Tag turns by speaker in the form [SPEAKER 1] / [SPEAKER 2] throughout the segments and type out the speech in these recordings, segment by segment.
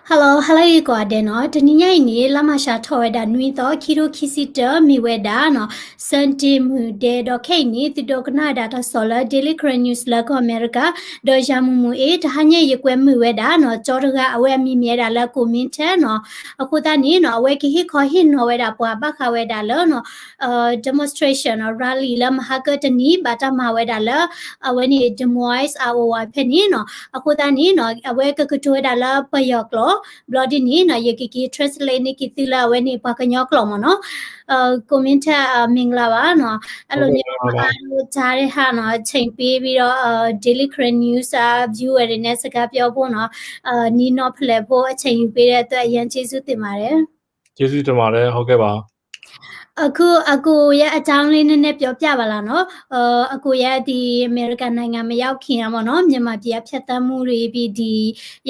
[SPEAKER 1] Hello, you got it, no? Toniya ini lama shatho weda nui to kiro kisita mi weda no senti mu de do ke ni ti do kana data solar daily current news la ko America do jamu mu e hanya ye kwe mi weda no choraga awe mi mi da la ko min che no akuta ni no awe ki hi ko hin no weda po ba kha weda lo no demonstration or rally la mahakatani bata ma weda la awe ni demois awa penny no akuta ni no awe ka kutu da la payok lo bloody ni na ye ki translate ni ki tila we ni pa kanyo klom no comment mingla ba no alo ni alo jare ha no ချိန်ပေးပြီးတော့ daily current news viewer တွေနဲ့စကားပြောဖို့เนาะနီးတော့ဖလှယ်ဖို့အချိန်ယူပေးတဲ့အတွက်အရင်ကျေးဇူးတင်ပါတယ်
[SPEAKER 2] ကျေးဇူးတင်ပါတယ်ဟုတ်ကဲ့ပါ
[SPEAKER 1] အခုရဲ့အကြောင်းလေးနည်းနည်းပြောပြပါလားနော်အခုရဲ့ဒီအမေရိကန်နိုင်ငံမရောက်ခင်อ่ะပေါ့နော်မြန်မာပြည်ဖြတ်သန်းမှုတွေပြီးဒီ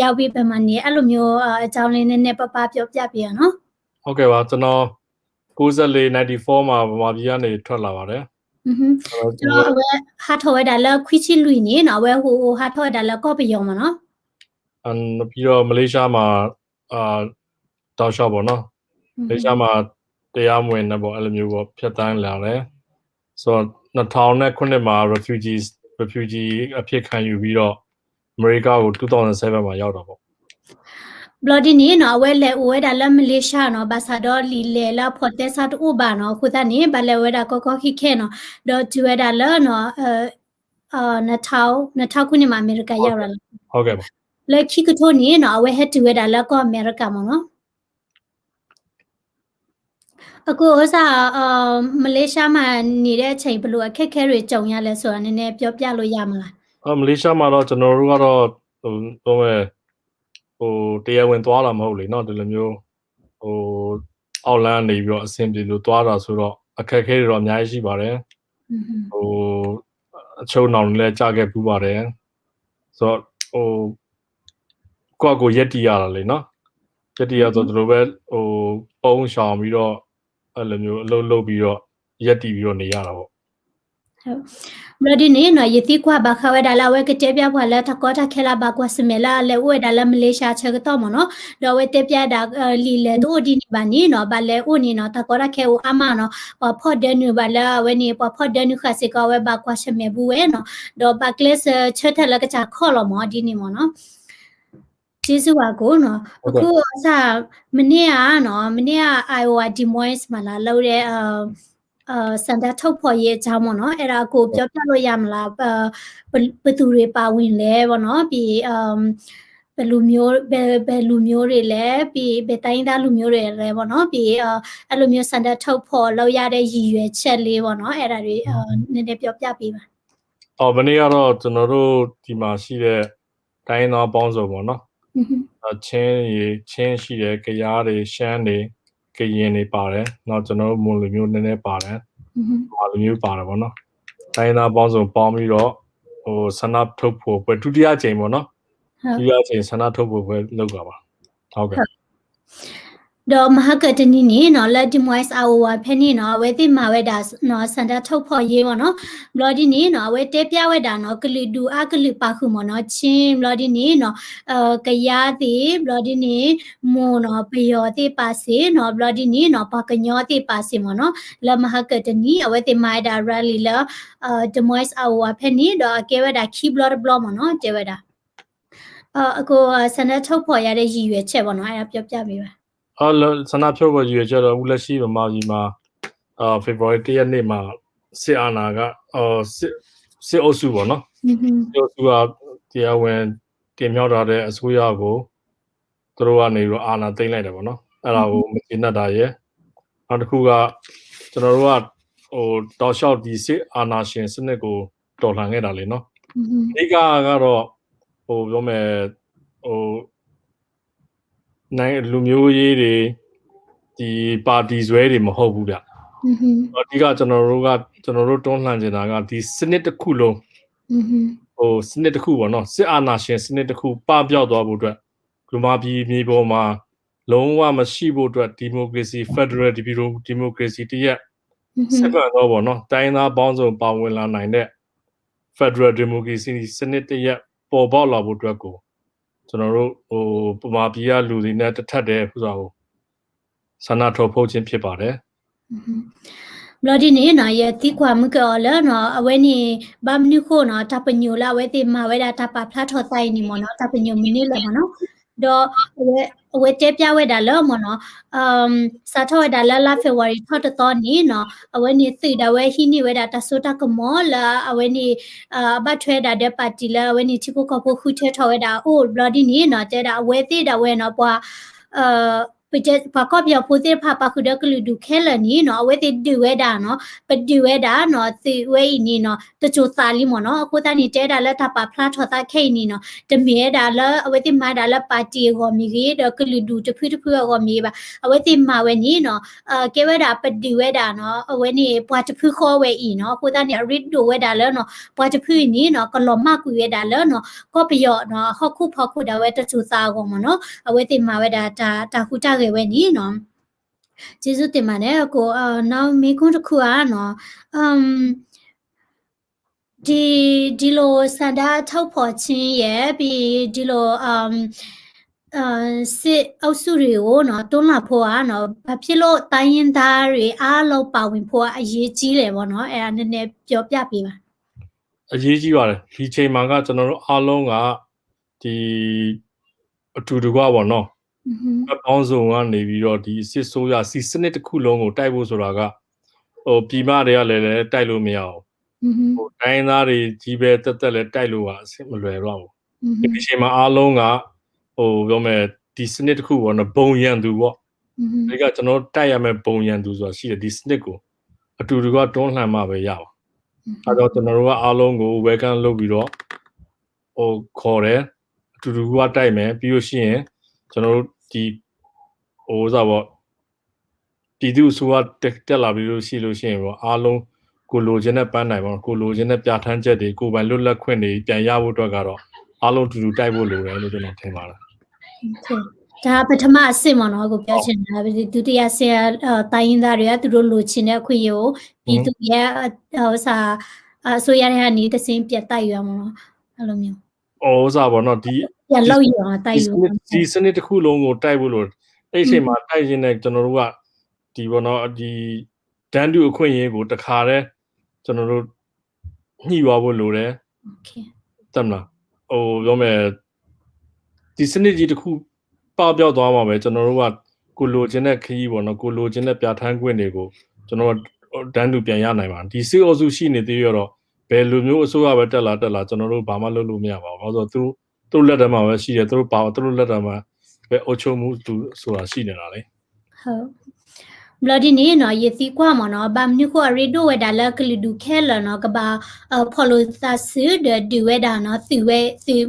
[SPEAKER 1] ရောက်ပြီးပြန်မနေအဲ့လိုမျိုးအကြောင်းလေးနည်းနည်းပပပြောပြပြရနော်
[SPEAKER 2] ဟုတ်ကဲ့ပါကျွန်တော်94 မှာဗမာပြည်ကနေထွက်လာပါတယ်
[SPEAKER 1] ကျွန်တော်ဟာထော်ဝဲဒါလခွီချီလူနေနော်ဝဲဟိုဟာထော်ဒါလကော့ပယောမနော်
[SPEAKER 2] ပြီးတော့မလေးရှားမှာတောက်လျှောက်ပေါ့နော်မလေးရှားမှာတရားမဝင်တဲ့ပေါ့အဲ့လိုမျိုးပေါ့ဖြတ်တန်းလာတယ်ဆိုတော့2009မှာ refugee အဖြစ်ခံယူပြီးတော့အမေရိကကို2007မှာရောက်တာပေါ့
[SPEAKER 1] bloody ni no we le we da la malaysia no ambassador li le la phote sa to ba no khu ta ni ba le we da ko ko khi khe no do tu we da la no 2000ခုနှစ်မှာအမေရိကရောက်လာ
[SPEAKER 2] ဟုတ်ကဲ့ပါ
[SPEAKER 1] လေခိကထိုni no we had to we da la ko အမေရိကမှာနော်အခုဥစားမလေးရှားမှာနေတဲ့အချိန်ဘလို့အခက်ခဲတွေကြုံရလဲဆိုတာနည်းနည်းပြောပြလို့ရမလား
[SPEAKER 2] မလေးရှားမှာတော့ကျွန်တော်တို့ကတော့တော့တရားဝင်သွားတာမဟုတ်လေเนาะဒီလိုမျိုးအောက်လမ်းနေပြီးတော့အဆင်ပြေလို့သွားတာဆိုတော့အခက်ခဲတွေတော့အများကြီးရှိပါတယ်အချုံနောင်လည်းကြာခဲ့ပူးပါတယ်ဆိုတော့ကိုရက်တီရတာလေเนาะရက်တီရဆိုဒီလိုပဲပုံရှောင်ပြီးတော့အဲ့လိုမျိုးအလုပ်လုပ်ပြီးတော့ရက်တီပြီးတော့နေရတာပေါ့
[SPEAKER 1] မလို့ဒီနေ့နော်ယတိကွာဘာခဝဲဒါလာဝဲကတဲ့ပြဖွာလဲတကောတာခဲလာဘာကွာစမေလာလဲဝဲဒါလာမလေးရှားချက်တော့မနော်တော့ဝဲတဲ့ပြဒါလီလဲတို့ဒီနေပါနီနော်ဘာလဲဦးနီနော်တကောတာခဲဦးအမနော်ဖော့တဲ့နူဘာလာဝဲနီဖော့တဲ့နူခါစကဝဲဘာကွာစမေဘူးဝဲနော်တော့ဘာကလစ်ချက်ထလကချာခေါ်လို့မဒီနေမနော်ကျေးဇူးပါကိုနော်အခုအစားမနေ့ကIowa Des Moines မှာလာလို့တဲ့စန္ဒထုတ်ဖော်ရေးအကြောင်းပေါ့နော်အဲ့ဒါကိုပြောပြလို့ရမလားဘယ်သူတွေပါဝင်လဲပေါ့နော်ပြီးဘယ်လူမျိုးတွေလဲပြီးဘယ်တိုင်းသားလူမျိုးတွေလဲပေါ့နော်ပြီးအဲ့လိုမျိုးစန္ဒထုတ်ဖော်လုပ်ရတဲ့ရည်ရွယ်ချက်လေးပေါ့နော်အဲ့ဒါတွေနည်းနည်းပြောပြပေးပါ
[SPEAKER 2] မနေ့ကတော့ကျွန်တော်တို့ဒီမှာရှိတဲ့တိုင်းသားပေါင်းစုံပေါ့နော်ချင်းရှိတယ်ကရားတွေရှမ်းတွေကရင်တွေပါတယ်နောက်ကျွန်တော်တို့မွန်လူမျိုးနည်းနည်းပါတယ်ဘာလူမျိုးပါတယ်ပေါ့နော်တိုင်းသားပေါင်းစုံပေါင်းပြီးတော့ဆန္ဒထုတ်ဖို့ပဲဒုတိယချိန်ပေါ့နော်ဒုတိယချိန်ဆန္ဒထုတ်ဖို့ပဲလုပ်တာပါဟုတ်ကဲ့
[SPEAKER 1] တော့မဟာကတနီနေနော်လက်ဒီမွိုက်စ်အဝါဖဲနေနော်ဝဲတိမာဝဲဒါနော်စန္ဒထုတ်ဖို့ရေးပေါ့နော်ဘလော်ဒီနေနော်ဝဲတဲပြဝဲဒါနော်ကလီဒူအကလီပါခုမနော်ချင်းဘလော်ဒီနေနော်ကရားတိဘလော်ဒီနေမိုနော်ပယောတိပါစေနော်ဘလော်ဒီနေနော်ပကညောတိပါစေမနော်လမဟာကတနီအဝဲတိမာဒါရလီလာဒီမွိုက်စ်အဝါဖဲနေတော့ကဲဝဲဒါခီဘလော်ဘလော်မနော်တဲဝဲဒါအခုစန္ဒထုတ်ဖို့ရတဲ့ရည်ရွယ်ချက်ပေါ့နော်အဲ့ဒါပြောပြပေးပါ
[SPEAKER 2] ဆန္ဒဖြုတ်ဖို့ရည်ရွယ်ချက်တော့ဦးလက်ရှိဗမာပြည်မှာFebruary 1 ရက်နေ့မှာစစ်အာဏာကစစ်အုပ်စုပေါ့နော်စစ်အုပ်စုကတရားဝင်တင်မြှောက်ထားတဲ့အစိုးရကိုသူတို့ကနေပြီးအာဏာသိမ်းလိုက်တယ်ပေါ့နော်အဲ့ဒါကိုမကျေနပ်တာရယ်နောက်တစ်ခုကကျွန်တော်တို့ကတောက်လျှောက်ဒီစစ်အာဏာရှင်စနစ်ကိုတော်လှန်ခဲ့တာလေနော်အဓိကကတော့ပြောမယ်နိုင်လူမျိုးရေးတွေဒီပါတီဆွဲတွေမဟုတ်ဘူးဗျအဓိကကျွန်တော်တို့တွန်းလှန်နေတာကဒီစနစ်တစ်ခုလုံးစနစ်တစ်ခုပေါ့နော်စစ်အာဏာရှင်စနစ်တစ်ခုပပျောက်သွားဖို့အတွက်လူမပြည်မြေပေါ်မှာလုံးဝမရှိဖို့အတွက်ဒီမိုကရေစီဖက်ဒရယ်ဒီမိုကရေစီတရက်စစ်မှန်တော့ပေါ့နော်တိုင်းသားပေါင်းစုံပါဝင်လာနိုင်တဲ့ဖက်ဒရယ်ဒီမိုကရေစီစနစ်တရက်ပေါ်ပေါက်လာဖို့အတွက်ကို ကျွန်တော်တို့ပမာပြည်ကလူတွေနဲ့တစ်ထပ်တည်းဆိုတာကိုဆန္ဒထုတ်ဖော်ခြင်းဖြစ်ပါတယ်
[SPEAKER 1] ဘလော်ဒီနေနော်ရတိကွာမကောလနော်အဝဲနေဘမ်နုခိုနော်တပညိုလာဝဲတိမဝဲတာတပဖလာထောတိုင်းနေမနော်တပညိုမီနေလမနော်တော့အဝဲတဲပြဝဲတာလောမနော်စာထောဒါလာဖေဗရီထောတတော်နီနော်အဝဲနေသိတာဝဲဟိနေဝဲတာတဆိုတကမောလာအဝဲနေဘတ်ထွဲတာတဲ့ပါတီလာအဝဲနေချိကိုကဖို့ခုထဲထောဝဲတာအိုဘလော်ဒီနေနော်တဲတာအဝဲသိတာဝဲနော်ပွာပကြပါကောပြပိုသေးဖာပါခုဒကလူဒုခဲလနီနော်ဝဲတိဒူဝဲတာနော်ပဒူဝဲတာနော်စီဝဲနီနော်တချိုစာလီမနော်အခုတန်နီတဲတာလက်ထပါဖလာထောတာခဲနီနော်တမီရတာလအဝဲတိမာတာလပါတီကိုမီကြီးဒကလူဒုတဖူးကိုမီပါအဝဲတိမာဝဲနီနော်ကဲဝဲတာပဒူဝဲတာနော်အဝဲနီပွားတဖူးခေါ်ဝဲဤနော်အခုတန်နီရစ်ဒူဝဲတာလနော်ပွားတဖူးနီနော်ကလောမကူဝဲတာလနော်ကောပယောနော်ဟခုဖခုဒါဝဲတချိုစာကိုမနော်အဝဲတိမာဝဲတာတာခုတာဝဲနီနော်ကျေးဇူးတင်ပါတယ်ကိုနောက်မေခွန်းတစ်ခုอ่ะနော်ဒီလိုစန္ဒထောက်ဖို့ချင်းရဲ့ပြီးဒီလိုစစ်အုပ်စုတွေကိုနော်တွန်းလာဖို့อ่ะနော်ဘာဖြစ်လို့တိုင်းရင်းသားတွေအားလုံးပါဝင်ဖို့အရေးကြီးတယ်ပေါ့နော်အဲ့ဒါနည်းနည်းပြောပြပေးပါ
[SPEAKER 2] အရေးကြီးပါတယ်ဒီချိန်မှာကကျွန်တော်တို့အားလုံးကဒီအတူတကွပေါ့နော်ပေါင်းစုံကနေပြီးတော့ဒီစစ်ဆိုးရစီစနစ်တစ်ခုလုံးကိုတိုက်ဖို့ဆိုတာကပြည်မတွေကလည်းတိုက်လို့မရအောင်တိုင်းသားတွေကြီးပဲတက်လည်းတိုက်လို့ကအဆင်မလွယ်တော့ဘူးဒီချိန်မှာအားလုံးကပြောမယ်ဒီစနစ်တစ်ခုပေါ့နော်ဘုံရန်သူပေါ့ဒီကကျွန်တော်တိုက်ရမယ်ဘုံရန်သူဆိုတာရှိတယ်ဒီစနစ်ကိုအတူတကွတွန်းလှန်မှပဲရပါအဲတော့ကျွန်တော်တို့ကအားလုံးကို welcome လုပ်ပြီးတော့ခေါ်တယ်အတူတကွတိုက်မယ်ပြီးလို့ရှိရင်ကျွန်တော်တို့ဒီစားပေါ့ပြည်သူ့ဆိုတက်လာပြီးလို့ရှိရင်ပေါ့အားလုံးကိုလိုချင်တဲ့ပန်းနိုင်ပေါ့ကိုလိုချင်တဲ့ပြဋ္ဌာန်းချက်တွေကိုယ်ပိုင်လွတ်လပ်ခွင့်တွေပြန်ရဖို့အတွက်ကတော့အားလုံးတူတူတိုက်ဖို့လိုတယ်လို့ကျွန်တော်ထင်ပါတယ်
[SPEAKER 1] ဒါပထမအဆင့်ပေါ့နော်ကိုပြောချင်တာဒုတိယဆင့်တိုင်းရင်းသားတွေကသူတို့လိုချင်တဲ့အခွင့်အရေးကိုပြည်သူရဲ့ဆိုရတဲ့အနေနဲ့သင်ပြတ်တိုက်ရမှာနော်အဲ့လိုမျိုး
[SPEAKER 2] စားပေါ့နော်ဒီ
[SPEAKER 1] ပြန်လောက်ရအောင်တိုက်ရ
[SPEAKER 2] ဒီစနစ်တစ်ခုလုံးကိုတိုက်ဖို့လို့အဲ့ချိန်မှာတိုက်ရင်လည်းကျွန်တော်တို့ကဒီပေါ့နော်ဒီဒန်းတူအခွင့်အရေးကိုတခါတည်းကျွန်တော်တို့ညှိသွားဖို့လိုတယ်
[SPEAKER 1] โอเค
[SPEAKER 2] တမ်းလားပြောမယ်ဒီစနစ်ကြီးတစ်ခုပပျောက်သွားမှာပဲကျွန်တော်တို့ကကိုလိုချင်တဲ့ခရီးပေါ့နော်ကိုလိုချင်တဲ့ပြဋ္ဌာန်းခွင့်တွေကိုကျွန်တော်ဒန်းတူပြန်ရနိုင်ပါဒီစေအုပ်စုရှိနေသေးရတော့ဘယ်လိုမျိုးအစိုးရပဲတက်လာကျွန်တော်တို့ဘာမှလုပ်လို့မရပါဘူး။ဘာလို့ဆိုတော့သူတို့လက်ထက်မှာပဲရှိတယ်သူတို့လက်ထက်မှာပဲအုပ်ချုပ်မှုသူဆိုတာရှိနေတာလေ
[SPEAKER 1] ဟုတ်ဘလော်ဒီနေနော်ယစီကွာမနော်ဘာမနုခွာရီဒိုဝဲဒါလကလဒူခဲလနော်ကဘာဖော်လိုသဆူဒဒီဝဲဒါနော်စီ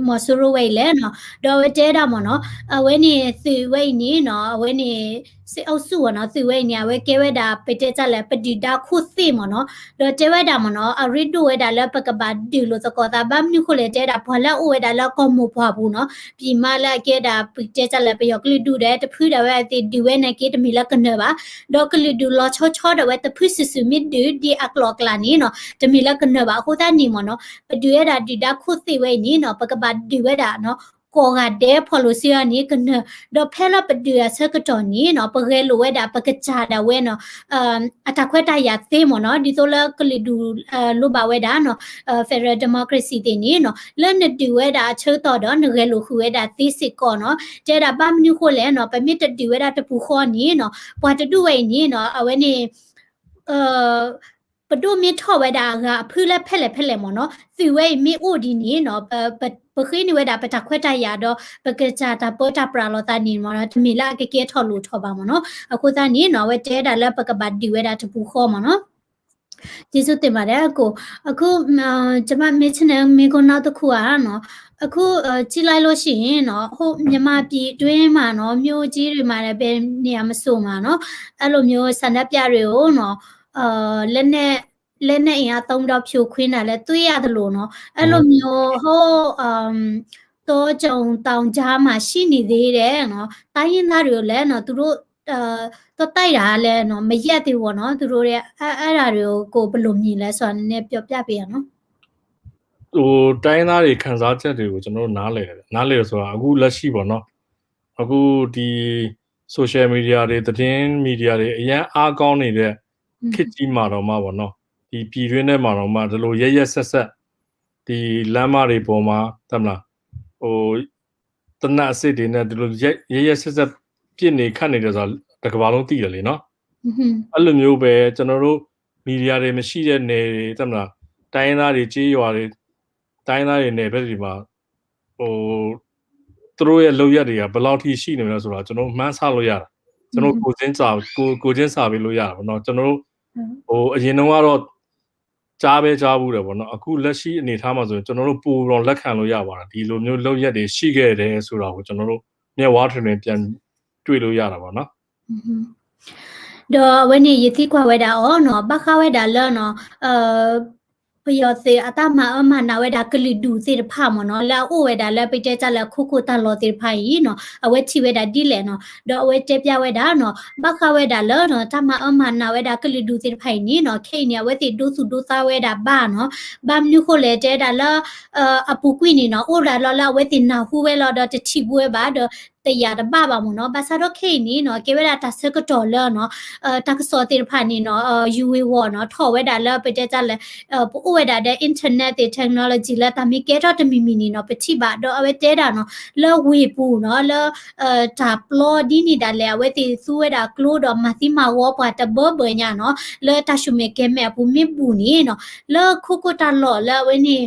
[SPEAKER 1] မဆူရဝဲလဲနော်ဒေါ်ဝဲတဲတာမနော်အဝဲနေစီဝဲနေနော်အဝဲနေစီအောက်စုဝနော်စီဝဲနေဝဲကဲဝဲဒါပတဲချက်လဲပဒီဒါခုစီမနော်ဒေါ်တဲဝဲဒါမနော်အရီဒိုဝဲဒါလပကဘာဒီလိုစကောတာဘာမနုခွလေတဲတာဘလာဝဲဒါလကောမဖွာဘူးနော်ပြီးမလာကဲဒါပတဲချက်လဲပယောကလဒူတဲ့တဖူးဒါဝဲဒီဝဲနေကဲတမီလကနေပါဒေါ်ကလဒူလောချောတဲ့ဝဲတဖူးစစ်စမီဒူဒီအကလောကလာနီနော်တမီလကနေပါဟိုတာနီမနော်ပဒူရဒါဒီဒါခုစီဝဲနီနော်ပကဘာဒီဝဲဒါနော်ကိုကတဲ့ဖော်လို့စီရနီကနေတော့ဖဲလာပဒူရဆကတော်နီနော်ပကဲလိုဝဲတာပကချာဒါဝဲနော်အတခွဲတရသေးမနော်ဒီဆိုလကလီဒူလိုပါဝဲတာနော်Federal Democracy တင်နီနော်လက်နတူဝဲတာချိုးတော်တော့ငရဲလိုခူဝဲတာသိစစ်ကောနော်တဲ့တာပမနုခိုလဲနော်ပမစ်တူဝဲတာတပူခေါ်နီနော်ပွားတူဝဲနီနော်အဝဲနေပဒုမီထောဝဲတာကဖူးလက်ဖက်လက်မနော်စီဝဲမီအိုဒီနီနော်ပခိနေဝဲတာပတခွက်တရတော့ပကကြတာပေါ်တာပရာလောတာနီမနော်တမီလာကကဲထော်လို့ထော်ပါမနော်အခုတနီနော်ဝဲတဲတာလက်ပကဘတ်ဒီဝဲတာတပူခေါ်မနော်ကျေးဇူးတင်ပါတယ်အခုကျွန်မမေးချင်တဲ့မိကုန်းနောက်တစ်ခုอ่ะနော်အခုကြည့်လိုက်လို့ရှိရင်နော်ဟိုမြန်မာပြည်တွင်းမှာနော်မြို့ကြီးတွေမှာလည်းပဲနေရာမဆိုမှာနော်အဲ့လိုမျိုးဆန္ဒပြတွေကိုနော်လက်နဲ့အင်အားသုံးတော့ဖြိုခွင်းတာလဲတွေးရတယ်လို့နော်အဲ့လိုမျိုးဟိုတော့ကြုံတောင်ကြားမှာရှိနေသေးတယ်နော်တိုင်းရင်းသားတွေကိုလည်းနော်သူတို့တော့တိုက်တာလဲနော်မရက်သေးဘူးနော်သူတို့ရဲ့အဲ့ဓာတွေကိုဘယ်လိုမြင်လဲဆိုတာနည်းနည်းပြောပြပေးရနော်
[SPEAKER 2] ဟိုတိုင်းသားတွေခံစားချက်တွေကိုကျွန်တော်တို့နားလည်တယ်နားလည်ရဆိုတာအခုလက်ရှိပေါ့နော်အခုဒီ social media တွေသတင်းမီဒီယာတွေအရင်အားကောင်းနေတဲ့ခေတ်ကြီးမှာတော့မှပေါ့နော်ဒီပြည်တွင်းထဲမှာတော့မှဒီလိုရက်ဆက်ဒီလမ်းမတွေပေါ်မှာတမလားဟိုတနတ်အစစ်တွေနဲ့ဒီလိုရက်ဆက်ပြစ်နေခတ်နေတယ်ဆိုတာတစ်ကမ္ဘာလုံးသိတယ်လေနော်အဲ့လိုမျိုးပဲကျွန်တော်တို့မီဒီယာတွေမရှိတဲ့နယ်တွေတမလားတိုင်းသားတွေကြေးရွာတွေတိုင်းသားတွေနယ်ဘက်တွေမှာဟိုသူတို့ရဲ့လောက်ရက်တွေကဘယ်လောက်ထိရှိနေမလဲဆိုတော့ကျွန်တော်မှန်းဆလို့ရတာကျွန်တော်ကိုချင်းစာပေးလို့ရတာပေါ့နော်ကျွန်တော်တို့ဟိုအရင်တုန်းကတော့ကြားဘူးတယ်ပေါ့နော်အခုလက်ရှိအနေထားမှာဆိုရင်ကျွန်တော်တို့ပူတော့လက်ခံလို့ရပါတယ်ဒီလိုမျိုးလောက်ရက်တွေရှိခဲ့တယ်ဆိုတော့ကျွန်တော်တို့မျက်ဝါးထင်ပြန်တွေ့လို့ရတာပေါ့နော်
[SPEAKER 1] တော့when you think what whether or no baka whether learn no พยอเสอตามามานาเวดากลิดูเสพามาเนาะลาโอเวดาแล้วไปเจจาแล้วคุตาลอเสพาอีเนาะเอาไว้ที่เวดาดิแลเนาะดอกเอาไว้เจ็บยาเวดาเนาะบักคาเวดาแล้วเนาะตามามานาเวดากลิดูเสพานี่เนาะเคเนี่ยเวติดูสุดูซาเวดาบ้าเนาะบามนิโคเลเจดาแล้วอปุกุนี่เนาะโอดาลอเวตินาฮูเวลอดจะทิบเวบาดแต่ยาดบ้าบ่าเนาะบาซาดอกเคนี่เนาะเกเวดาตาเซกตอเลเนาะตักซอเสพานี่เนาะยูเววเนาะทอเวดาแล้วไปเจจาแล้วโอเวดาได้internet the technology ละตามีเกตอตมีมีนี่เนาะปฏิบัติเอาไว้เตดาเนาะแล้วเวปูเนาะแล้วตาปลอดีนี่ดาแล้วเวติซูเวดากลูดอมาซิมาวอปะตะเบเบญาเนาะแล้วตาชุเมเกแม่ปูมีปูนี่เนาะแล้วคุตาลอแล้วเวนี่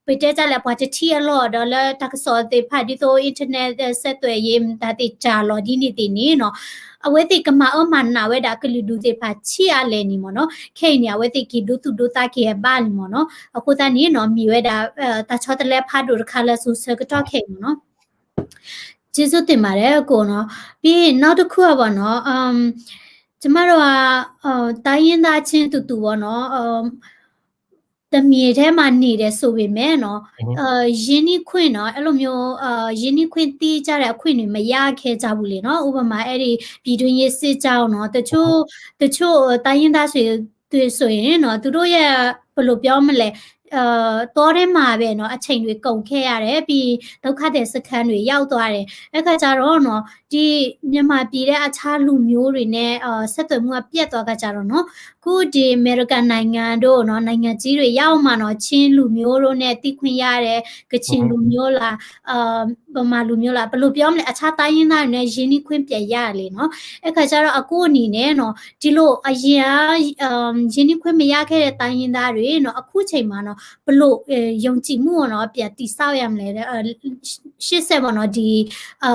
[SPEAKER 1] ไปเจจาแล้วพอจะเที่ยลอดแล้วตักสอติพาดิโตอินเทอร์เน็ตเซตตัวเยมตาติจาลอดีนี่ตินี่เนาะเอาไว้ติกมามันนาเวดากลิดูเจพาเชียเลนี่มั้งเนาะเคเนี่ยเวติกิดูตุดูตาเกบ้านมั้งเนาะအခုတနေ့เนาะมีเวดาตาชอตလဲဖတ်တို့ခါလဲဆူစကတော့ခေมั้งเนาะကျေးဇူးတင်ပါတယ်အကိုเนาะပြီးနောက်တစ်ခုอ่ะဗောเนาะကျမတို့ကတိုင်းရင်းသားချင်းတူပေါ့เนาะတမီထဲမှာနေတယ်ဆိုပေမဲ့เนาะယင်းနှိခွင့်เนาะအဲ့လိုမျိုးယင်းနှိခွင့်တီးကြတဲ့အခွင့်တွေမရခဲ့ကြဘူးလေเนาะဥပမာအဲ့ဒီပြည်တွင်းရေးစစ်ကြောင်းเนาะတချို့တိုင်းရင်းသားတွေဆိုရင်เนาะသူတို့ရဲ့ဘယ်လိုပြောမလဲတောထဲမှာပဲเนาะအချိန်တွေကုန်ခဲ့ရတယ်ပြီးဒုက္ခတဲ့စခန်းတွေရောက်သွားတယ်အဲ့ခါကျတော့เนาะဒီမြန်မာပြည်တဲ့အခြားလူမျိုးတွေနဲ့ဆက်သွယ်မှုကပြတ်သွားကြတော့เนาะခုဒီအမေရိကန်နိုင်ငံတို့เนาะနိုင်ငံကြီးတွေရောက်မှเนาะချင်းလူမျိုးတို့နဲ့တိခွင့်ရတယ်ကချင်လူမျိုးလားဗမာလူမျိုးလားဘယ်လိုပြောမလဲအခြားတိုင်းရင်းသားတွေနဲ့ရင်းနှီးခွင့်ပြန်ရတယ်လေเนาะအဲ့ခါကျတော့အခုအနေနဲ့เนาะဒီလိုအရင်ရင်းနှီးခွင့်မရခဲ့တဲ့တိုင်းရင်းသားတွေเนาะအခုချိန်မှာเนาะဘလို့ယုံကြည်မှုเนาะပြန်တိဆောက်ရမလဲရှစ်ဆက်ပေါ့เนาะဒီ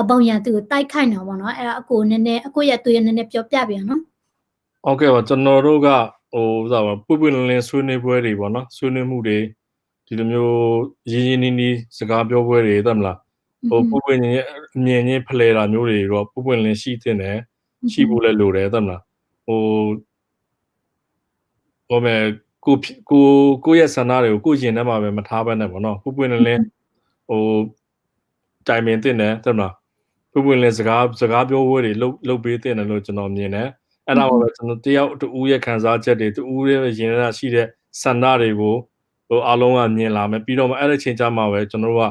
[SPEAKER 1] ဘုံရံသူကိုတိုက်ခိုက်နေပေါ့เนาะအဲ့အကိုနည်းနည်းအကိုရသူရနည်းနည်းပြောပြပြန်เนาะ
[SPEAKER 2] ဟုတ်ကဲ့ပါကျွန်တော်တို့ကဟိုဥစားပါပွင့်လင်းဆွေးနွေးပွဲတွေပေါ့เนาะဆွေးနွေးမှုတွေဒီလိုမျိုးရင်းနီးစကားပြောပွဲတွေတက်မလားဟိုပွင့်ချင်းအမြင်ချင်းဖလှယ်တာမျိုးတွေတော့ပွင့်လင်းရှိတဲ့တယ်ရှိဖို့လည်းလိုတယ်တက်မလားဟိုမဲ့ကိုရဲ့ဆန္ဒတွေကိုကိုရင်ထဲမှာပဲမထားဘဲနဲ့ပေါ့နော်ပွင့်လင်းဟိုတိုင်ပင်တင်တယ်တက်မလားပွင့်လင်းစကားပြောပွဲတွေလုပ်ပေးတင်တယ်လို့ကျွန်တော်မြင်တယ်အဲ့ဒါမှပဲကျွန်တော်တယောက်တူရဲ့ခံစားချက်တွေတူရဲ့ရင်ထဲရှိတဲ့ဆန္ဒတွေကိုဟိုအားလုံးကမြင်လာမယ်ပြီးတော့မှအဲ့ဒီချိန်ကျမှပဲကျွန်တော်တို့က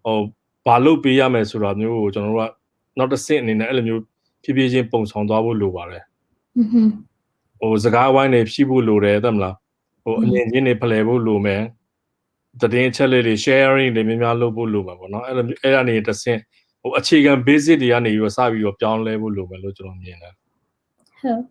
[SPEAKER 2] ဟိုဘာလုပ်ပေးရမယ်ဆိုတာမျိုးကိုကျွန်တော်တို့ကနောက်တစ်ဆင့်အနေနဲ့အဲ့လိုမျိုးဖြည်းဖြည်းချင်းပုံဆောင်သွားဖို့လိုပါတယ်ဟိုစကားဝိုင်းတွေဖြည့်ဖို့လိုတယ်တက်မလားဟိုအမြင်ချင်းတွေဖလှယ်ဖို့လိုမယ်သတင်းချက်လေးတွေ sharing တွေများများလုပ်ဖို့လိုမှာပေါ့နော်အဲ့ဒါနေတစ်ဆင့်ဟိုအခြေခံ basic တွေကနေပြီးတော့စပြီးတော့ပြောင်းလဲဖို့လိုမယ်လို့ကျွန်တော်မြင်တယ်
[SPEAKER 1] ဟုတ်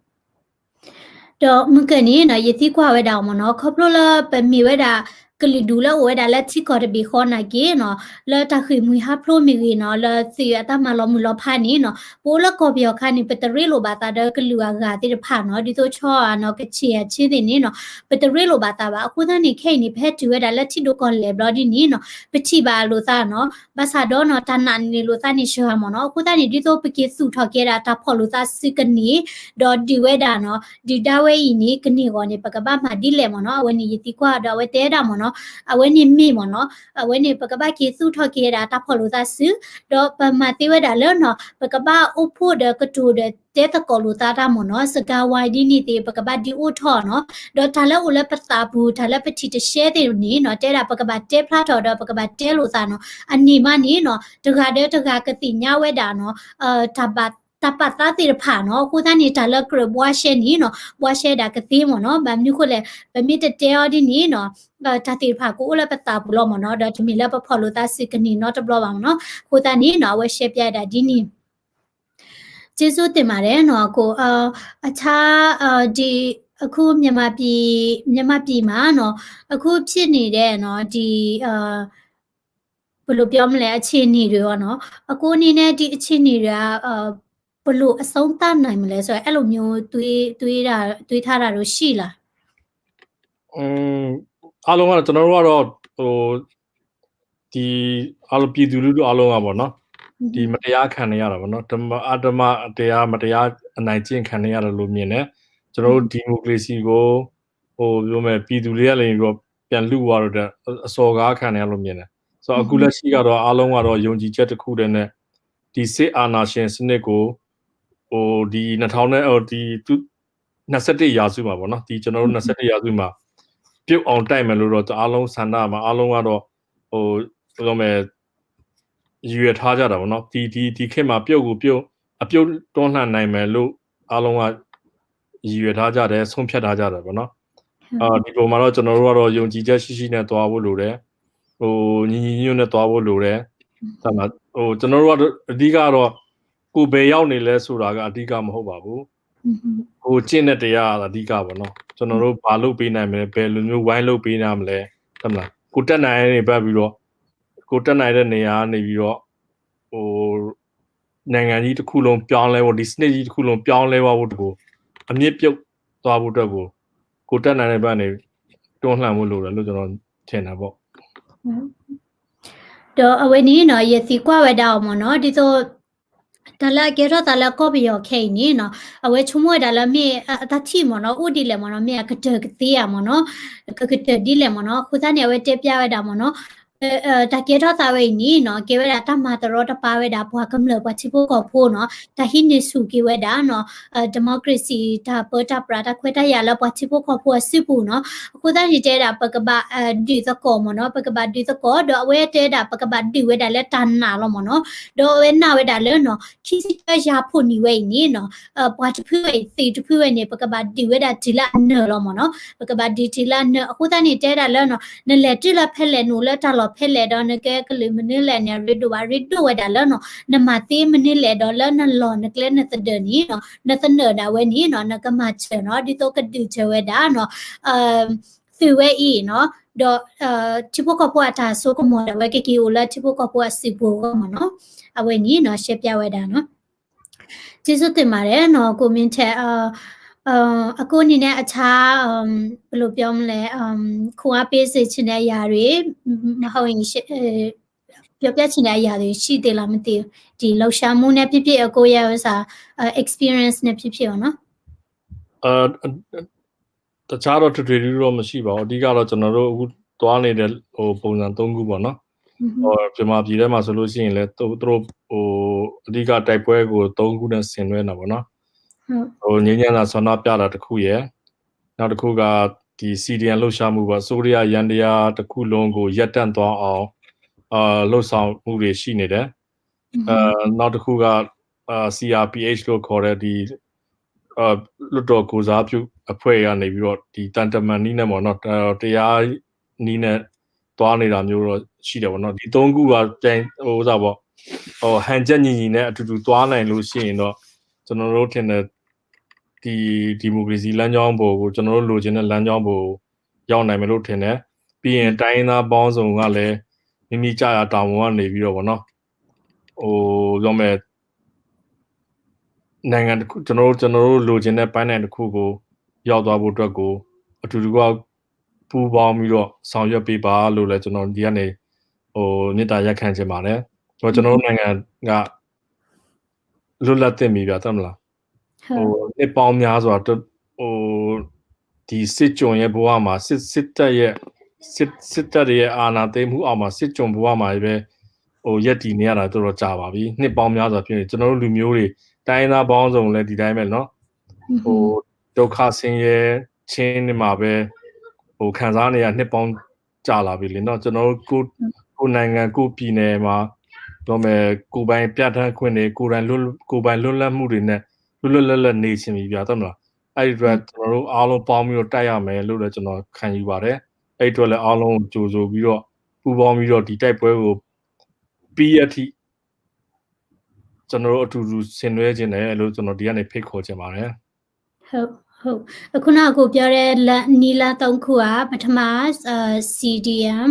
[SPEAKER 1] တော့မကနေနော်ယတိခွာဝဲတာမနော်ခပလိုလာပမီဝဲတာကလီဒူလာဝဲတာလက်ချီကော်တဘီခေါ်နာကေနော်လာတခိမွေဟာဖလိုမီကေနော်လာစီအတမလောမလောဖာနီနော်ပိုလကော်ပြောခါနီပတရီလိုဘာတာဒကလူကဂါတိဖာနော်ဒီတို့ချောနော်ကချီချီတဲ့နီနော်ပတရီလိုဘာတာပါအခုသားနေခိနေဖက်တူဝဲတာလက်ချီတို့ကော်လေဘလော်ဒီနီနော်ပချီပါလိုသားနော်ဘာသာတော့နော်တနာနီလိုသားနေရှောမနော်အခုသားနေဒီတို့ပကေစုထော်ကေတာတာဖော်လိုသားစီကနီဒေါ်ဒီဝဲတာနော်ဒီဒါဝဲဤနီကနေကောနေပကပမှာဒီလေမနော်ဝနီယတိကွာတော့ဝဲတဲတာမနော် နော်အဝဲနေမိမနော်အဝဲနေပကပကေစုထော်ကေတာတာဖော်လို့သာစုတော့ပမတိဝဲတာလဲနော်ပကပအုပ်ဖို့တဲ့ကတူတဲ့တဲတကောလို့တာတာမနော်စကာဝိုင်ဒီနီတေပကပဒီအိုထော်နော်တော့ဒါလဲဦးလဲပတာဘူးဒါလဲပတိတရှဲတဲ့နီနော်တဲတာပကပတဲဖလာထော်တော့ပကပတဲလို့သာနော်အနီမနီနော်တခါတည်းတခါကတိညဝဲတာနော်ဒါပတ်တပတ်သားတိဖာနော်ကိုသားနေတာလကရဘွားရှဲနီနော်ဘွားရှဲတာကတိမနော်ဗမ်နုခုလေဗမီတတဲအော်ဒီနီနော်တာတိဖာကိုလည်းပတာဘူးလို့မနော်ဒါဒီမီလည်းပဖော်လို့သားစစ်ကနီနော်တဘလို့ပါမနော်ကိုသားနီနော်ဝဲရှဲပြတာဒီနီကျေးဇူးတင်ပါတယ်နော်ကိုအခြားဒီအခုမြန်မာပြည်မှာနော်အခုဖြစ်နေတဲ့နော်ဒီဘယ်လိုပြောမလဲအခြေအနေတွေရောနော်အခုအနေနဲ့ဒီအခြေအနေတွေကဘယ်လိုအဆုံးသတ်နိုင်မလဲဆိုတော့အဲ့လိုမျိုးတွေးထားတာတို့ရှိလား
[SPEAKER 2] အားလုံးကတော့ကျွန်တော်တို့ကတော့ဒီအားလုံးပြည်သူလူထုအားလုံးကပေါ့နော်ဒီမတရားခံနေရတာပေါ့နော်ဓမ္မတရားမတရားအနိုင်ကျင့်ခံနေရတယ်လို့မြင်တယ်ကျွန်တော်တို့ဒီမိုကရေစီကိုပြောမယ်ပြည်သူတွေကလည်းပြန်လူသွားတော့အစော်ကားခံနေရလို့မြင်တယ်ဆိုတော့အခုလက်ရှိကတော့အားလုံးကတော့ယုံကြည်ချက်တစ်ခုတည်းနဲ့ဒီစစ်အာဏာရှင်စနစ်ကိုဒီ2000နဲ့ဒီ21ရာစုမှာပေါ့နော်ဒီကျွန်တော်တို့21ရာစုမှာပြုတ်အောင်တိုက်မယ်လို့တော့အားလုံးဆန္ဒမှာအားလုံးကတော့ပြောမယ်ရွေထားကြတာပေါ့နော်ဒီခေတ်မှာပြုတ်ကိုပြုတ်အပြုတ်တွန်းလှန်နိုင်မယ်လို့အားလုံးကရွေထားကြတယ်ဆုံးဖြတ်ထားကြတယ်ပေါ့နော်ဒီပုံမှာတော့ကျွန်တော်တို့ကတော့ယုံကြည်ချက်ရှိရှိနဲ့သွားဖို့လိုတယ်ညီညွတ်နဲ့သွားဖို့လိုတယ်ဒါမှကျွန်တော်တို့ကအဓိကတော့ကိုဘယ်ရောက်နေလဲဆိုတာကအဓိကမဟုတ်ပါဘူးကျင့်တဲ့တရားကအဓိကပေါ့နော်ကျွန်တော်တို့ဘာလုပ်ပေးနိုင်မလဲဘယ်လိုမျိုးဝိုင်းလုပ်ပေးနိုင်မလဲဟုတ်မလားကိုတက်နိုင်နေပတ်ပြီးတော့ကိုတက်နိုင်တဲ့နေရာနေပြီးတော့နိုင်ငံကြီးတစ်ခုလုံးပြောင်းလဲဖို့ဒီစနစ်ကြီးတစ်ခုလုံးပြောင်းလဲဖို့တကူအမြင့်ပြုတ်သွားဖို့အတွက်ကိုတက်နိုင်တဲ့ဘက်နေတွန်းလှန်ဖို့လိုတယ်လို့ကျွန်တော်ထင်တာပေါ့
[SPEAKER 1] တော့အဝေးနီးနော်ရစီကွာဝဲတာအောင်မနော်ဒီဆိုဒါလာကေရတာလာကောဘီယောခေနီနော်အဝဲချုံမွေဒါလာမြေအတချိမနော်ဥဒီလေမနော်မြေကတကတိရမနော်ကတဒီလေမနော်ခုသားနေဝဲတက်ပြဝဲတာမနော်တာကေတော့သာဝဲနီနော်ကေဝဲတာတမတော်တပါဝဲတာဘွားကမလဘချိဖို့ကောဖို့နော်တဟိနေစုကေဝဲတာနော်ဒီမိုကရေစီဒါပေါ်တာပရာတာခွဲတာရလာဘွားချိဖို့ကောဖို့စစ်ဘူးနော်အခုသားဒီတဲတာပကပဒီသကောမနော်ပကပဒီသကောတော့အဝဲတဲတာပကပဒီဝဲတာလဲတန်နာလို့မနော်တော့ဝဲနာဝဲတာလဲနော်ခိစီတရဖို့နီဝဲနီနော်ဘွားတဖွေးစီတဖွေးနေပကပဒီဝဲတာဒီလာနော်လို့မနော်ပကပဒီလာနော်အခုသားနေတဲတာလဲနော်နလဲတိလာဖက်လဲနိုလဲတာလောဖက်လေတော့နကဲကလေးမနေလဲနေရစ်ဒိုဝဲတာလဲနော်နမတိမနေလဲတော့လဲနလောနကလဲနတဒနီနော်နတနဒါဝဲနီနော်နကမချေနော်ဒီတော့ကတူချေဝဲတာနော်သူဝဲဤနော်တော့ချိဖို့ကပွားတာဆိုကမောဝဲကကီဦးလာချိဖို့ကပွားစီဖို့ကမနော်အဝဲနီနော်ရှက်ပြဝဲတာနော်ကျေးဇူးတင်ပါတယ်နော်ကိုမင်းထက်အခုအနေနဲ့အခြားဘယ်လိုပြောမလဲခွန်အားပေးစေချင်တဲ့အရာတွေမဟုတ်ရင်ပြောပြချင်တဲ့အရာတွေရှိသေးလားမသိဘူးဒီလှူရှာမှုနဲ့ဖြစ်ဖြစ်အကိုရဲ့ဥစား experience နဲ့ဖြစ်ဖြစ်ရောနော်
[SPEAKER 2] တခြားတော့ထွေထွေတော့မရှိပါဘူးအဓိကတော့ကျွန်တော်တို့အခုသွားနေတဲ့ပုံစံ3ခုပေါ့နော်မြန်မာပြည်ထဲမှာဆိုလို့ရှိရင်လည်းသူတို့အဓိကတိုက်ပွဲကို3ခုနဲ့ဆင်နွှဲနေတာပေါ့နော်ငင်းညံတာဆွမ်းနာပြတာတစ်ခုရယ်နောက်တစ်ခုကဒီ CDN လှုပ်ရှားမှုပါဆိုရီးယားရန်တရားတစ်ခုလုံးကိုရပ်တန့်သွားအောင်လှုပ်ဆောင်မှုတွေရှိနေတယ်နောက်တစ်ခုကCRPH လို့ခေါ်တဲ့ဒီလွတ်တော်ကိုစားပြုအဖွဲ့ကနေပြီးတော့ဒီတန်တမန်နီးနဲ့ပေါ့နော်တရားနီးနဲ့သွားနေတာမျိုးတော့ရှိတယ်ပေါ့နော်ဒီ3ခုကပြန်စားပေါ့ဟန်ချက်ညီညီနဲ့အတူတူသွားနိုင်လို့ရှိရင်တော့ကျွန်တော်တို့ထင်တယ်ဒီမိုကရေစီလမ်းကြောင်းပေါ်ကိုကျွန်တော်တို့လိုချင်တဲ့လမ်းကြောင်းပေါ်ရောက်နိုင်မယ်လို့ထင်တယ်ပြီးရင်တိုင်းသားပေါင်းစုံကလည်းမိမိကြာရတာဝန်ကနေပြီးတော့ဗောနော်ပြောမယ်နိုင်ငံတစ်ခုကျွန်တော်တို့လိုချင်တဲ့ပိုင်းနိုင်တစ်ခုကိုရောက်သွားဖို့အတွက်ကိုအတူတူကပူးပေါင်းပြီးတော့ဆောင်ရွက်ပေးပါလို့လည်းကျွန်တော်ဒီကနေမေတ္တာရက်ခံချင်ပါတယ်ကျွန်တော်တို့နိုင်ငံကလွတ်လပ်သင့်ပြီဗျာတတ်မလားနှစ်ပေါင်းများစွာဒီစစ်ကြုံရဲ့ဘဝမှာစစ်တပ်ရဲ့ စစ်တပ်ရဲ့အာဏာသိမ်းမှုအောက်မှာစစ်ကြုံဘဝမှာပဲရက်တည်နေရတာတော်တော်ကြာပါပြီနှစ်ပေါင်းများစွာဖြစ်နေကျွန်တော်တို့လူမျိုးတွေတိုင်းသားပေါင်းစုံလည်းဒီတိုင်းပဲเนาะဒုက္ခဆင်းရဲချင်းနေမှာပဲခံစားနေရနှစ်ပေါင်းကြာလာပြီလေเนาะကျွန်တော်တို့ကိုနိုင်ငံကိုပြည်နယ်မှာတော့မယ်ကိုပိုင်ပြဋ္ဌာန်းခွင့်တွေကိုပိုင်လွတ်လပ်မှုတွေနဲ့လွတ်လပ်နေချင်ပြီဗျာတော်မလားအဲ့ဒီအတွက်ကျွန်တော်တို့အားလုံးပေါင်းပြီးတော့တိုက်ရမယ်လို့လည်းကျွန်တော်ခံယူပါတယ်အဲ့အတွက်လည်းအားလုံးကြိုဆိုပြီးတော့ပူးပေါင်းပြီးတော့ဒီတိုက်ပွဲကိုပြီးရထိကျွန်တော်တို့အတူတူဆင်နွှဲခြင်းတယ်လို့ကျွန်တော်ဒီကနေဖိတ်ခေါ်ချင်ပါတယ်
[SPEAKER 1] ဟုတ်အခုနကပြောတဲ့နီလာ3ခုကပထမCDM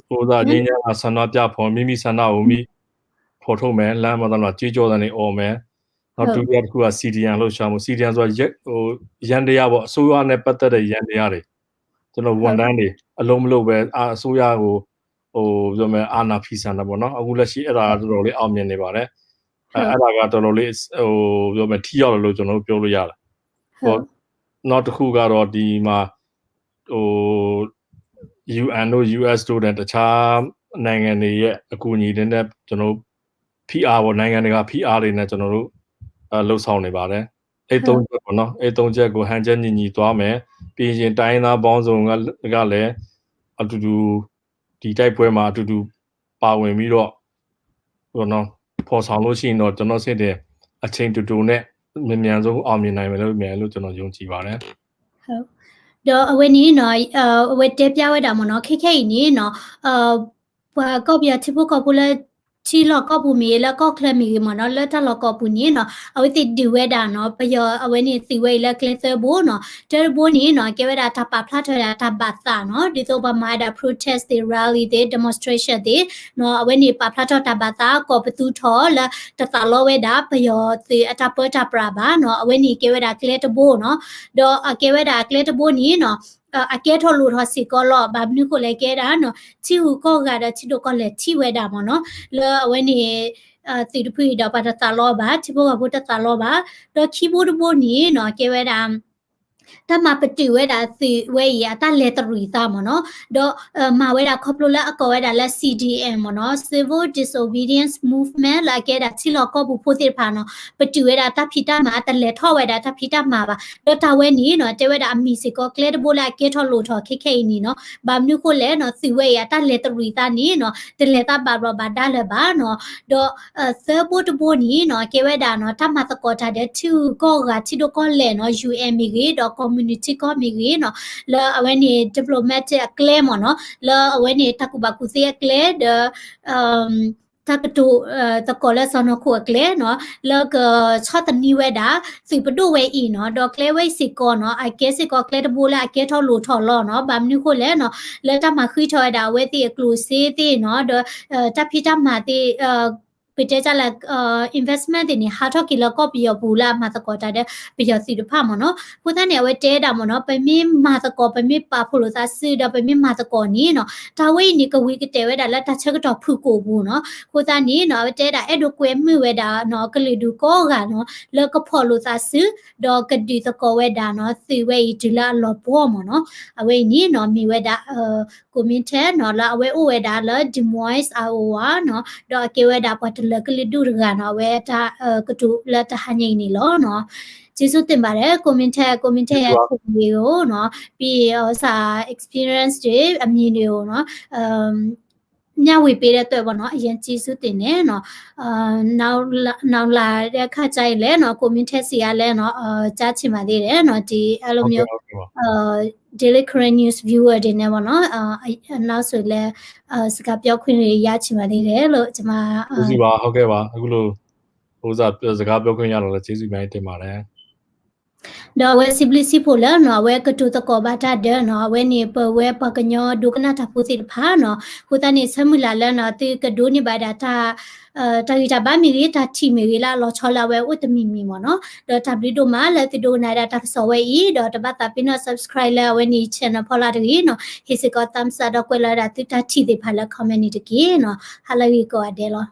[SPEAKER 2] ဟိုဒါညညာဆန္ဒပြဖို့မိဆန္ဒကိုမိဖော်ထုတ်မယ်လမ်းမှာတော့ကြေးကြော်တယ်အော်မယ်နောက်ဒုတိယတစ်ခုက CDN လို့ရှာမှု CDN ဆိုတာရန်တရားပေါ့အစိုးရနဲ့ပတ်သက်တဲ့ရန်တရားတွေကျွန်တော်ဝန်ထမ်းတွေအလုံးမလို့ပဲအစိုးရကိုပြောမယ်အာဏာဖီဆန်တာပေါ့နော်အခုလက်ရှိအဲ့ဒါတော်တော်လေးအောင်မြင်နေပါတယ်အဲ့ဒါကတော်တော်လေးပြောမယ်ထိရောက်တယ်လို့ကျွန်တော်တို့ပြောလို့ရတယ်နောက်တစ်ခုကတော့ဒီမှာUN တို့ US တို့နဲ့တခြားနိုင်ငံတွေရဲ့အကူအညီတွေနဲ့ကျွန်တော်တို့ PR ပေါ့နိုင်ငံတွေက PR တွေနဲ့ကျွန်တော်တို့လှုပ်ဆောင်နေပါတယ်အဲ့၃ချက်ပေါ့နော်အဲ့၃ချက်ကိုဟန်ချက်ညီသွားမယ်ပြီးရင်တိုင်းသားပေါင်းစုံကလည်းအတူတူဒီတိုက်ပွဲမှာအတူတူပါဝင်ပြီးတော့ဘောနော်ပေါ်ဆောင်လို့ရှိရင်တော့ကျွန်တော်စစ်တဲ့အချိန်တူတူနဲ့မြန်ဆုံးအောင်မြင်နိုင်မယ်လို့ကျွန်တော်ယုံကြည်ပါတယ်
[SPEAKER 1] ဟုတ်တော့အဝနီနော်အဝတဲပြဝဲတာမနော်ခိခိနီနော်ကောပြချဖို့ကပူလာချီလောကပူမီလာကောကလမီမနော်လက်ထလောကပူနီနော်အဝတိဒီဝဲတာနော်ပယောအဝနီစီဝဲလက်ကလသဘောနော်တဲဘောနီနော်ကေဝဲတာထပ်ဖလာထရတာဘတ်သာနော်ဒီတော့ဘာမာဒါ protest တွေ rally တွေ demonstration တွေနော်အဝနီပဖလာထတာဘတ်သာကောပတူထောလာတသလောဝဲတာပယောစီအတပတာပရာဘာနော်အဝနီကေဝဲတာကလတဘောနော်တော့ကေဝဲတာကလတဘောနီနော်အကဲထော်လို့တော့စီကောလောဘာဘနုကိုလည်းကဲတာနော်ချီဟူကောကတာချီတို့ကလည်းချီဝဲတာမနော်လောအဝဲနေစီတဖွေတော့ပါတတလောပါချီဘောကဘုတတလောပါတော့ချီဘိုးဘိုးနီနော်ကဲဝဲတာတမပတိဝဲတာစီဝဲရတာလက်တရီသားမနော်တော့မဝဲတာခေါပလိုလာအကောဝဲတာလက် CDM မနော် Civil Disobedience Movement လာကဲတာချီလောကောဘူးဖိုတိဖာနော်ပတိဝဲတာတဖိတာမှာတလက်ထောဝဲတာတဖိတာမှာပါတော့တဝဲနီနော်တဲဝဲတာအမီစီကောကလဲတဘိုလာကဲထောလို့ထောခိခိနီနော်ဘာမြုကိုလဲနော်စီဝဲရတာလက်တရီသားနီနော်တလက်တာပါဘာဒါလည်းပါနော်တော့သဘိုတဘိုနီနော်ကဲဝဲတာနော်တမတကောတာတဲ့ချူကောကချီတို့ကောလဲနော် UM ကြီးတော့community community no la awani diplomatic clear mo no la awani takubaku se clear the takatu takola sono ko clear no la ka chatani we da si padu we I no do clear we si ko no I guess ko clear de bola I get tho lo tho lo no ba mnu ko le no la ta ma khi tho da we ti exclusive ti no do ta phi ta ma tiปิเจจะละinvestment တွေ ဟာထော့ကီလကော့ပီယဘူလာမှာတကောတာတဲ့ပီယစီတဖမနော်ဖူတန်နေဝဲတဲတာမနော်ပမေမာတကောပမေပါဖို့လို့သာစီတော့ပမေမာတကောနီနော်ဒါဝိနီကဝီကတဲဝဲတာလက်တချက်ကတော့ဖူကိုဘူးနော်ဖူတန်နီနော်တဲတာအဲ့ဒိုကွဲမှုဝဲတာနော်ကလီဒူကောကနော်လကဖော်လို့သာစီတော့ကဒီတကောဝဲတာနော်စီဝဲဒီလာလောပေါ်မနော်အဝဲနီနော်မီဝဲတာကိုမင်းထဲနော်လာအဝဲအိုဝဲတာလာဒီမွိုင်းအာဝါနော်တော့ကေဝဲတာပတ်လကလီဒူရကနော်ဝဲတာကတူလက်တဟညိနေလောနော်ကျေးဇူးတင်ပါတယ်ကွန်မန့်ရဲ့ခုမျိုးနော်ပြီးစာ experience တွေအမြင်တွေကိုနော်ညဝေပေးတဲ့အတွက်ပေါ့နော်အရင်ကျေးဇူးတင်တယ်နော်နောက်လာတဲ့ခါကျရင်လည်းနော်ကွန်မန့်စီကလည်းနော်ကြားချင်ပါသေးတယ်နော်ဒီအဲ့လိုမျိုးdaily current news viewer တွေနဲ့ပေါ့နော်နောက်ဆိုလည်းစကားပြောခွင့်တွေရချင်ပါသေးတယ်လို့ကျွန်မ
[SPEAKER 2] ကျေးဇူးပါဟုတ်ကဲ့ပါအခုလိုဥစားစကားပြောခွင့်ရတော့လည်းကျေးဇူးများတင်ပါတယ်
[SPEAKER 1] တော့ဝဲ simplicity ဖို့လဲနော်ဝဲကတူတကောဘာတာတဲ့နော်ဝဲနေပဝဲပကညောဒုကနာတာပူစီဖာနော်ခုတနေဆမူလာလဲနော်တေကဒိုနေပါတာတာရီတာဘာမီရီတာချီမီရီလာလောချောလာဝဲဥတမီမီမနော်တော့တဘလီဒိုမာလဲတီဒိုနာတာဆောဝဲဤတော့တပတ်တာပင်းနော် subscribe လဲဝဲနေ channel ဖော်လာတကြီးနော်ဟိစကောတမ်ဆာတော့ကွဲလာတာတီတာချီတေဖာလဲ comment တကြီးနော်ဟာလာရီကောအဒဲလော